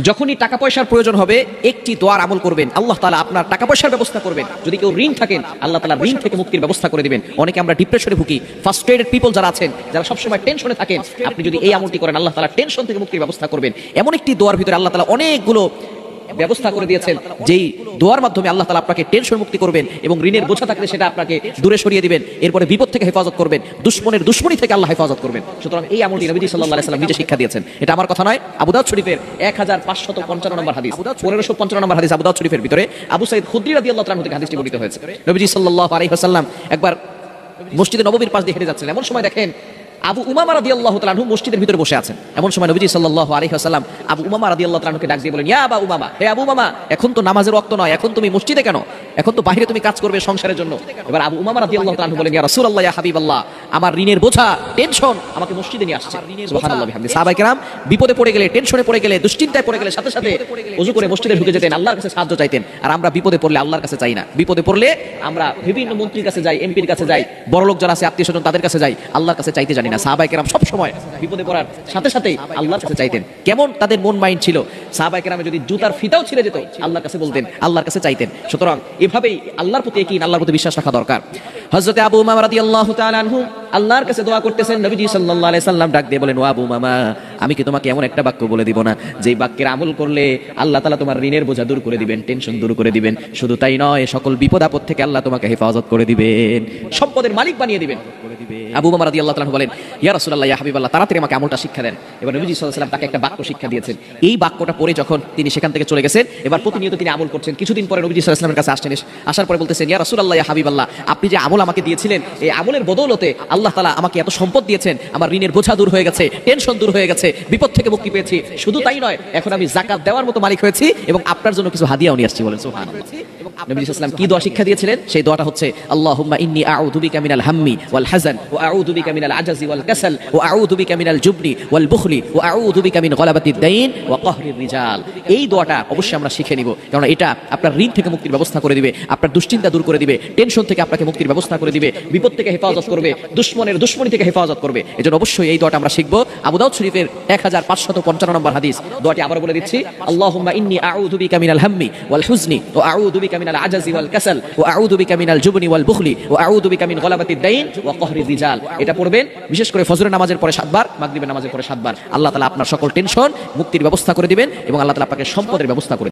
যখনই টাকা পয়সার প্রয়োজন হবে একটি দোয়ার আমল করবেন, আল্লাহ তাআলা আপনার টাকা পয়সার ব্যবস্থা করবেন। যদি কেউ ঋণ থাকেন, আল্লাহ তাআলা ঋণ থেকে মুক্তির ব্যবস্থা করে দিবেন। অনেকে আমরা ডিপ্রেশনে ভুগি, ফার্স্ট্রেটেড পিপল যারা আছেন, যারা সবসময় টেনশনে থাকেন, আপনি যদি এই আমলটি করেন আল্লাহ তাআলা টেনশন থেকে মুক্তির ব্যবস্থা করবেন। এমন একটি দোয়ার ভিতরে আল্লাহ তাআলা অনেকগুলো ব্যবস্থা করে দিয়েছেন, যেই দোয়ার মাধ্যমে আল্লাহ তাআলা আপনাকে টেনশন মুক্তি করবেন এবং ঋণের বোঝা থাকলে সেটা আপনাকে দূরে সরিয়ে দিবেন। এরপরে বিপদ থেকে হেফাজত করবেন, দুশমনের দুশমনি থেকে আল্লাহ হেফাজত করবেন। সুতরাং এই আমলটি নবী সাল্লাল্লাহু আলাইহি ওয়াসাল্লাম নিজে শিক্ষা দিয়েছেন। এটা আমার কথা নয়, আবু দাউদ শরীফের 1555 নম্বর হাদিস, 1555 নম্বর হাদিস আবু দাউদ শরীফের ভিতরে আবু সাঈদ খুদরি রাদিয়াল্লাহু তাআলা থেকে হাদিসটি বর্ণিত হয়েছে। নবী সাল্লাল্লাহু আলাইহি ওয়াসাল্লাম একবার মসজিদে নববীর পাশ দিয়ে হেঁটে যাচ্ছিলেন। এমন সময় দেখেন আবু উমামা রাদিয়াল্লাহু তাআলা আনহু মসজিদের ভিতরে বসে আছেন। এমন সময় নবী সাল্লাল্লাহু আলাইহি ওয়াসাল্লাম আবু উমামা রাদিয়াল্লাহু তাআলা আনহুকে ডাক দিয়ে বলেন, ইয়া আবু উমামা, হে আবু উমামা, এখন তো নামাজের ওয়াক্ত নয়, এখন তুমি মসজিদে কেন? এখন তো বাইরে তুমি কাজ করবে সংসারের জন্য। এবার আবু উমামা রাদিয়াল্লাহু তাআলা আনহু বলেন, ইয়া রাসূলুল্লাহ, ইয়া হাবিবাল্লাহ, আমার ঋণের বোঝা, টেনশন আমাকে মসজিদে নিয়ে আসছে। সুবহানাল্লাহ বিহামদি। সাহাবায়ে কেরাম বিপদে পড়ে গেলে, টেনশনে পড়ে গেলে, দুশ্চিন্তায় পড়ে গেলে সাথে সাথে ওযু করে মসজিদে ঢুকে যেতেন, আল্লাহর কাছে সাহায্য চাইতেন। আর আমরা বিপদে পড়লে আল্লাহর কাছে চাই না। বিপদে পড়লে আমরা বিভিন্ন মন্ত্রীর কাছে যাই, এমপির কাছে যাই, বড়লোক যারা আছে আত্মীয়স্বজন তাদের কাছে যাই, আল্লাহর কাছে চাইতে জানি না। সাহাবায়ে কেরাম সব সময় বিপদে পড়ার সাথে সাথেই আল্লাহর কাছে চাইতেন। কেমন তাদের মন মাইন্ড ছিল! সাহাবায়ে কেরামে যদি জুতার ফিতাও ছিঁড়ে যেত, আল্লাহর কাছে বলতেন, আল্লাহর কাছে চাইতেন। সুতরাং এভাবেই আল্লাহর প্রতি একই, আল্লাহর প্রতি বিশ্বাস রাখা দরকার। হযরতে আবু উমামা রাদিয়াল্লাহু তাআলা আনহু আল্লাহর কাছে দোয়া করতেছেন। নবীজি সাল্লাল্লাহু আলাইহি সাল্লাম ডাক দিয়ে বলেন, ও আবু উমামা, আমি কি তোমাকে এমন একটা বাক্য বলে দিব না যেই বাক্যের আমল করলে আল্লাহ তাআলা তোমার ঋণের বোঝা দূর করে দিবেন, টেনশন দূর করে দিবেন। শুধু তাই নয়, সকল বিপদ আপদ থেকে আল্লাহ তোমাকে হেফাজত করে দিবেন, সম্পদের মালিক বানিয়ে দিবেন। আবু উমামা রাদিয়াল্লাহু তাআলা বলেন, ইয়া রাসূলুল্লাহ, ইয়া হাবিবাল্লাহ, তাড়াতাড়ি আমাকে আমলটা শিক্ষা দেন। এবার নবীজি সাল্লাল্লাহু আলাইহি ওয়াসাল্লাম তাকে একটা বাক্য শিক্ষা দিয়েছেন। এই বাক্যটা পড়ে যখন তিনি সেখান থেকে চলে গেছেন, এবার প্রতিনিয়ত তিনি আমল করছেন। কিছুদিন পরে নবীজি সাল্লাল্লাহু আলাইহি ওয়াসাল্লামের কাছে আসছেন, আসার পরে বলতেছেন, ইয়া রাসূলুল্লাহ, ইয়া হাবিবাল্লাহ, আপনি যে আমল আমাকে দিয়েছিলেন, এই আমলের বদৌলতে আল্লাহ তাআলা আমাকে এত সম্পদ দিয়েছেন, আমার ঋণের বোঝা দূর হয়ে গেছে, টেনশন দূর হয়ে গেছে, বিপদ থেকে মুক্তি পেয়েছি। শুধু তাই নয়, এখন আমি যাকাত দেওয়ার মতো মালিক হয়েছি এবং আপনার জন্য কিছু হাদিয়াও নিয়ে আসছি। বলেন সুবহানাল্লাহ। নবী সাল্লাল্লাহু আলাইহি ওয়াসাল্লাম কি দোয়া শিক্ষা দিয়েছিলেন? সেই দোয়াটা হচ্ছে, আল্লাহুম্মা ইন্নী আউযু বিকা মিনাল হাম্মি ওয়াল হাযান ওয়া আউযু বিকা মিনাল আজাজি ওয়াল কাসাল ওয়া আউযু বিকা মিনাল জুবনি ওয়াল বুখলি ওয়া আউযু বিকা মিন গলাবাতিদ দাইন ওয়া কাহরির রিজাল। এই দোয়াটা অবশ্যই আমরা শিখে নিব, কারণ এটা আপনার ঋণ থেকে মুক্তির ব্যবস্থা করে দিবে, আপনার দুশ্চিন্তা দূর করে দিবে, টেনশন থেকে আপনাকে মুক্তির ব্যবস্থা করে দিবে, বিপদ থেকে হেফাজত করবে, দুশমনের দুশমনি থেকে হেফাজত করবে। এজন্য অবশ্যই এই দোয়াটা আমরা শিখব। আবু দাউদ শরীফের 1555 নম্বর হাদিস, দোয়াটি আবার বলে দিচ্ছি, আল্লাহুম্মা ইন্নী আউযু বিকা মিনাল হাম্মি ওয়াল হুজনি ওয়া আউযু বিকা মিনাল আজাজি ওয়াল কাসাল ওয়া আউযু বিকা মিনাল জুবনি ওয়াল বুখলি ওয়া আউযু বিকা মিন গলাবাতিদ দাইন ওয়া কাহরির রিজাল। এটা পড়বেন বিশেষ করে ফজরের নামাজের পরে 7 বার, মাগরিবের নামাজের পরে 7 বার। আল্লাহ তাআলা আপনার সকল টেনশন মুক্তির ব্যবস্থা করে দিবেন এবং আল্লাহ তাআলা আপনাকে সম্পদের ব্যবস্থা করে